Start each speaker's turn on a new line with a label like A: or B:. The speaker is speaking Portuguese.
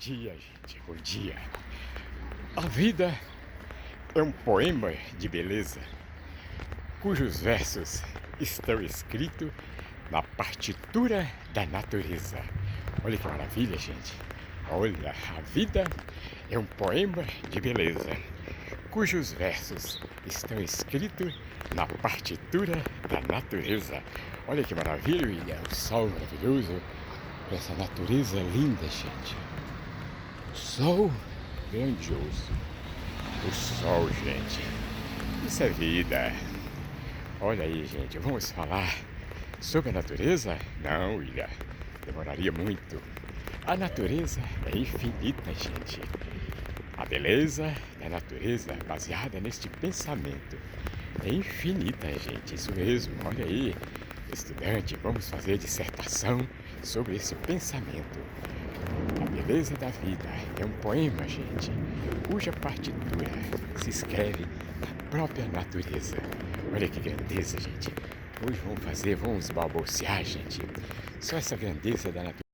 A: dia, gente, bom dia. A vida é um poema de beleza, cujos versos estão escritos na partitura da natureza. Olha que maravilha, gente. Olha, a vida é um poema de beleza, cujos versos estão escritos na partitura da natureza. Olha que maravilha, o sol maravilhoso, essa natureza linda, gente. Sol grandioso. O sol, gente. Isso é vida. Olha aí, gente. Vamos falar sobre a natureza? Não, William. Demoraria muito. A natureza é infinita, gente. A beleza da natureza, baseada neste pensamento, é infinita, gente. Isso mesmo. Olha aí, estudante, vamos fazer dissertação sobre esse pensamento. A beleza da vida é um poema, gente, cuja partitura se escreve na própria natureza. Olha que grandeza, gente. Hoje vamos balbuciar, gente. Só essa grandeza da natureza.